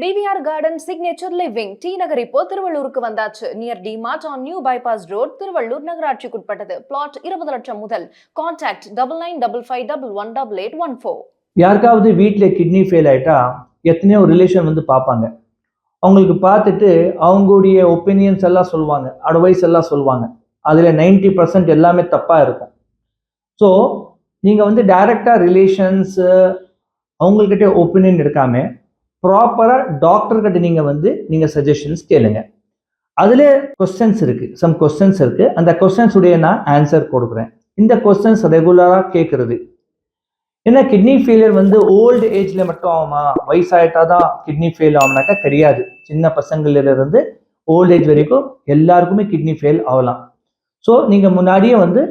DVR Garden Signature Living T நகர் இப்போ திருவள்ளூருக்கு வந்தாச்சு. Near DMart on New Bypass Road, Thiruvallur நகராட்சிக்குட்பட்டது. பிளாட் 20 லட்சம் முதல். கான்டாக்ட் 9955518814. யாருக்காவது வீட்டில் கிட்னி ஃபெயில் ஆயிட்டா எத்தனையோ ரிலேஷன் வந்து பார்ப்பாங்க. அவங்களுக்கு பார்த்துட்டு அவங்களுடைய ஒப்பீனியன்ஸ் எல்லாம் சொல்லுவாங்க, அட்வைஸ் எல்லாம் சொல்லுவாங்க. அதில் 90% எல்லாமே தப்பாக இருக்கும். ஸோ நீங்கள் வந்து டைரெக்டாக ரிலேஷன்ஸு அவங்கக்கிட்ட ஒப்பீனியன் எடுக்காம ப்ராப்பராக டாக்டர்கிட்ட நீங்கள் சஜஷன்ஸ் கேளுங்க. அதில் கொஸ்டின்ஸ் இருக்குது, சம் கொஸ்டின்ஸ் இருக்குது. அந்த கொஸ்டின்ஸுடைய நான் ஆன்சர் கொடுக்குறேன். இந்த கொஸ்டின்ஸ் ரெகுலராக கேட்குறது. ஏன்னா கிட்னி ஃபெயிலியர் வந்து ஓல்டு ஏஜில் மட்டும் ஆகுமா, வயசாயிட்டா தான் கிட்னி ஃபெயில் ஆகும்னாக்கா கிடையாது. சின்ன பசங்களிலிருந்து ஓல்டு ஏஜ் வரைக்கும் எல்லாருக்குமே கிட்னி ஃபெயில் ஆகலாம். ஸோ நீங்கள் முன்னாடியே வந்து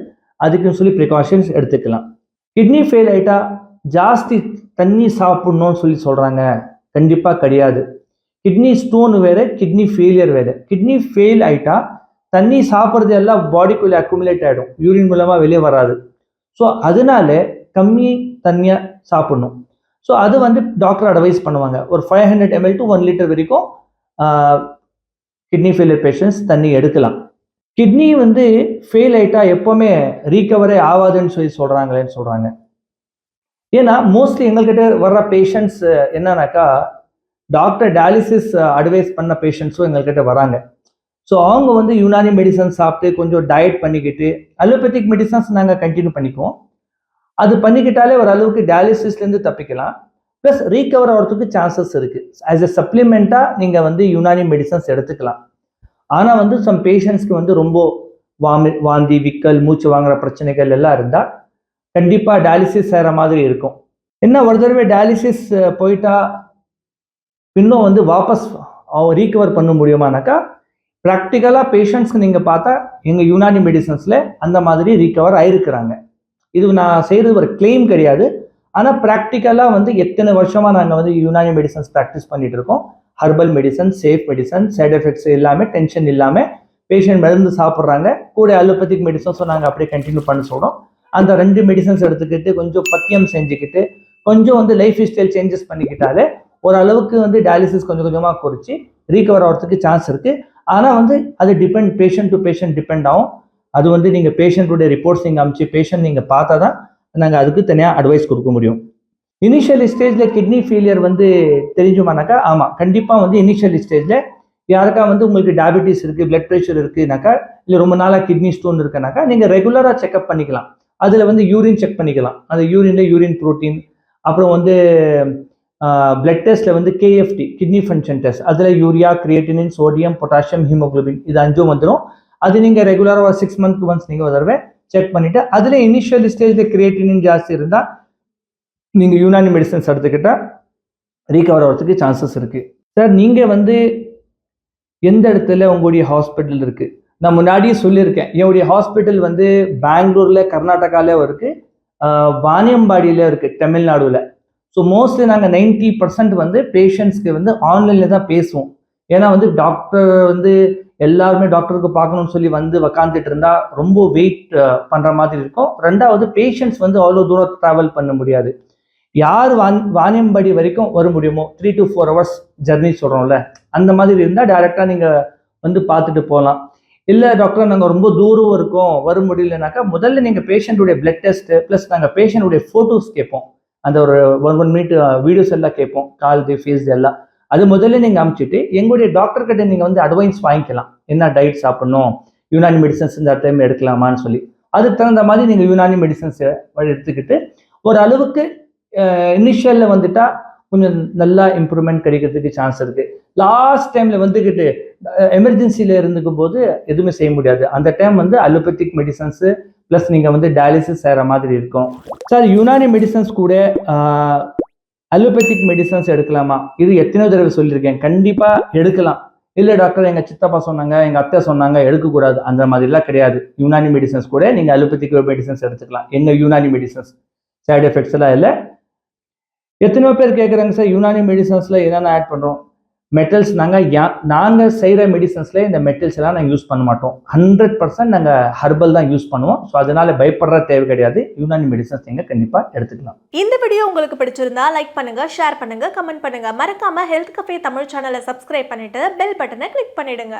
அதுக்குன்னு சொல்லி ப்ரிகாஷன்ஸ் எடுத்துக்கலாம். கிட்னி ஃபெயில் ஆகிட்டா ஜாஸ்தி தண்ணி சாப்பிட்ணுன்னு சொல்லி சொல்கிறாங்க, கண்டிப்பாக கிடையாது. கிட்னி ஸ்டோன் வேறு, கிட்னி ஃபெயிலியர் வேறு. கிட்னி ஃபெயில் ஆகிட்டா தண்ணி சாப்பிட்றது எல்லாம் பாடிக்குள்ளே அக்குமுலேட் ஆகிடும், யூரின் மூலமாக வெளியே வராது. ஸோ அதனால கம்மி தண்ணியாக சாப்பிட்ணும். ஸோ அது வந்து டாக்டர் அட்வைஸ் பண்ணுவாங்க. ஒரு 500 ml to 1 liter வரைக்கும் கிட்னி ஃபெயிலியர் பேஷண்ட்ஸ் தண்ணி எடுக்கலாம். கிட்னி வந்து ஃபெயில் ஆகிட்டா எப்போவுமே ரீகவரே ஆகாதுன்னு சொல்லி சொல்கிறாங்க. ஏன்னா மோஸ்ட்லி எங்கள்கிட்ட வர்ற பேஷண்ட்ஸ் என்னன்னாக்கா டாக்டர் டயாலிசிஸ் அட்வைஸ் பண்ண பேஷண்ட்ஸும் எங்கள்கிட்ட வராங்க. ஸோ அவங்க வந்து யுனானி மெடிசன்ஸ் சாப்பிட்டு கொஞ்சம் டயட் பண்ணிக்கிட்டு அலோபதிக் மெடிசன்ஸ் நாங்கள் கண்டினியூ பண்ணிக்குவோம். அது பண்ணிக்கிட்டாலே ஒரு அளவுக்கு டயாலிசிஸ்லேருந்து தப்பிக்கலாம். ப்ளஸ் ரீகவர் ஆகிறதுக்கு சான்சஸ் இருக்குது. ஆஸ் எ சப்ளிமெண்ட்டாக நீங்கள் வந்து யுனானி மெடிசன்ஸ் எடுத்துக்கலாம். ஆனால் வந்து சம் பேஷண்ட்ஸ்க்கு வந்து ரொம்ப வாந்தி, விக்கல், மூச்சு வாங்குற பிரச்சனைகள் எல்லாம் இருந்தால் கண்டிப்பாக டயாலிசிஸ் செய்கிற மாதிரி இருக்கும். என்ன ஒரு தடவை டயாலிசிஸ் போயிட்டா இன்னும் வந்து வாபஸ் ரீகவர் பண்ண முடியுமானாக்கா ப்ராக்டிக்கலாக பேஷண்ட்ஸ்க்கு நீங்கள் பார்த்தா எங்கள் யுனானி மெடிசன்ஸில் அந்த மாதிரி ரீகவர் ஆகிருக்கிறாங்க. இது நான் செய்கிறது ஒரு கிளைம் கிடையாது. ஆனால் ப்ராக்டிக்கலாக வந்து எத்தனை வருஷமாக நாங்கள் வந்து யுனானி மெடிசன்ஸ் ப்ராக்டிஸ் பண்ணிகிட்டு இருக்கோம். Herbal medicine, safe medicine, side effects இல்லாமல், டென்ஷன் இல்லாமல் பேஷண்ட் மருந்து சாப்பிட்றாங்க. கூட அலோபதிக் மெடிசன்ஸும் நாங்கள் அப்படியே கண்டினியூ பண்ண சொல்கிறோம். அந்த 2 மெடிசன்ஸ் எடுத்துக்கிட்டு கொஞ்சம் பத்தியம் செஞ்சுக்கிட்டு கொஞ்சம் வந்து லைஃப் ஸ்டைல் சேஞ்சஸ் பண்ணிக்கிட்டாலே ஓரளவுக்கு வந்து டயாலிசிஸ் கொஞ்சம் கொஞ்சமாக குறைச்சி ரீகவர் ஆகிறதுக்கு சான்ஸ் இருக்குது. ஆனால் வந்து அது பேஷண்ட் டு பேஷண்ட் டிபெண்ட் ஆகும். அது வந்து நீங்கள் பேஷண்ட்டுடைய ரிப்போர்ட்ஸ் நீங்கள் அனுப்பிச்சு பேஷண்ட் நீங்கள் பார்த்தா தான் நாங்கள் அதுக்கு தனியாக அட்வைஸ் கொடுக்க முடியும். இனிஷியல் ஸ்டேஜில் கிட்னி ஃபெயிலியர் வந்து தெரிஞ்சுமானாக்கா ஆமாம், கண்டிப்பாக வந்து இனிஷியல் ஸ்டேஜில் யாருக்கா வந்து உங்களுக்கு டயபிட்டிஸ் இருக்குது, பிளட் ப்ரெஷர் இருக்குனாக்கா, இல்லை ரொம்ப நாளாக கிட்னி ஸ்டோன் இருக்குனாக்கா நீங்கள் ரெகுலராக செக்அப் பண்ணிக்கலாம். அதில் வந்து யூரின் செக் பண்ணிக்கலாம். அந்த யூரினில் யூரின் ப்ரோட்டீன், அப்புறம் வந்து பிளட் டெஸ்ட்டில் வந்து KFT, கிட்னி ஃபங்க்ஷன் டெஸ்ட், அதில் urea, creatinine, sodium, potassium, haemoglobin இது 5 வந்துடும். அது நீங்கள் ரெகுலராக 6 months ஒன்ஸ் நீங்கள் ஒரு தடவை செக் பண்ணிவிட்டு அதில் இனிஷியல் ஸ்டேஜில் கிரியேட்டினின் ஜாஸ்தி இருந்தால் நீங்கள் யுனானி மெடிசன்ஸ் எடுத்துக்கிட்டால் ரீகவர் ஆகிறதுக்கு சான்சஸ் இருக்குது. சார் நீங்கள் வந்து எந்த இடத்துல உங்களுடைய ஹாஸ்பிட்டல் இருக்குது? நான் முன்னாடியே சொல்லியிருக்கேன், என்னுடைய ஹாஸ்பிட்டல் வந்து பெங்களூரில், கர்நாடகாவில் இருக்குது, வாணியம்பாடியில் இருக்குது, தமிழ்நாடுவில். ஸோ மோஸ்ட்லி நாங்கள் 90% வந்து பேஷண்ட்ஸ்க்கு வந்து ஆன்லைனில் தான் பேசுவோம். ஏன்னா வந்து டாக்டர் வந்து எல்லாருமே டாக்டருக்கு பார்க்கணும்னு சொல்லி வந்து உக்காந்துட்டு இருந்தால் ரொம்ப வெயிட் பண்ணுற மாதிரி இருக்கும். 2வது பேஷண்ட்ஸ் வந்து அவ்வளோ தூரம் ட்ராவல் பண்ண முடியாது. யார் வாணியம்பாடி வரைக்கும் வர முடியுமோ 3 to 4 hours ஜர்னி சொல்கிறோம்ல, அந்த மாதிரி இருந்தால் டைரெக்டாக நீங்கள் வந்து பார்த்துட்டு போகலாம். இல்லை டாக்டர் நாங்கள் ரொம்ப தூரம் இருக்கோம் வர முடியலனாக்கா முதல்ல நீங்கள் பேஷண்ட்டுடைய பிளட் டெஸ்ட்டு ப்ளஸ் நாங்கள் பேஷண்ட்டுடைய ஃபோட்டோஸ் கேட்போம். அந்த ஒரு 1 minute வீடியோஸ் எல்லாம் கேட்போம், கால்து ஃபேஸ் எல்லாம். அது முதல்ல நீங்கள் அனுப்பிச்சிட்டு எங்களுடைய டாக்டர்கிட்ட நீங்கள் வந்து அட்வைஸ் வாங்கிக்கலாம். என்ன டயட் சாப்பிடணும், யுனானி மெடிசன்ஸ் இந்த டைம் எடுக்கலாமான்னு சொல்லி. அதுக்கு தகுந்த மாதிரி நீங்கள் யுனானி மெடிசன்ஸ் எடுத்துக்கிட்டு ஒரு அளவுக்கு இனிஷியலில் வந்துட்டா கொஞ்சம் நல்லா இம்ப்ரூவ்மெண்ட் கிடைக்கிறதுக்கு சான்ஸ் இருக்குது. லாஸ்ட் டைமில் வந்துக்கிட்டு எமர்ஜென்சியில் இருந்துக்கும் போது எதுவுமே செய்ய முடியாது. அந்த டைம் வந்து அலோபதிக் மெடிசன்ஸு ப்ளஸ் நீங்கள் வந்து டயாலிசிஸ் செய்கிற மாதிரி இருக்கும். சார் யுனானி மெடிசன்ஸ் கூட அலோபதிக் மெடிசன்ஸ் எடுக்கலாமா? இது எத்தனை தடவை சொல்லியிருக்கேன், கண்டிப்பாக எடுக்கலாம். இல்லை டாக்டர் எங்கள் சித்தப்பா சொன்னாங்க, எங்கள் அத்தை சொன்னாங்க எடுக்கக்கூடாது, அந்த மாதிரிலாம் கிடையாது. யுனானி மெடிசன்ஸ் கூட நீங்கள் அலோபதிக் மெடிசன்ஸ் எடுத்துக்கலாம். எங்கள் யுனானி மெடிசன்ஸ் சைடு எஃபெக்ட்ஸ் எல்லாம் இல்லை. எத்தனையோ பேர் கேட்குறாங்க சார் யுனானி மெடிசன்ஸில் என்னென்ன ஆட் பண்ணுறோம்? மெட்டல்ஸ் நாங்கள் செய்கிற மெடிசன்ஸ்ல இந்த மெட்டல்ஸ் எல்லாம் நாங்கள் யூஸ் பண்ண மாட்டோம். 100% நாங்கள் ஹர்பல் தான் யூஸ் பண்ணுவோம். ஸோ அதனால பயப்படுற தேவை கிடையாது. யுனானி மெடிசன்ஸ் நீங்கள் கண்டிப்பாக எடுத்துக்கலாம். இந்த வீடியோ உங்களுக்கு பிடிச்சிருந்தா லைக் பண்ணுங்க, ஷேர் பண்ணுங்க, கமெண்ட் பண்ணுங்க. மறக்காம ஹெல்த் கஃபே தமிழ் சேனலை சப்ஸ்கிரைப் பண்ணிட்டு பெல் பட்டனை கிளிக் பண்ணிடுங்க.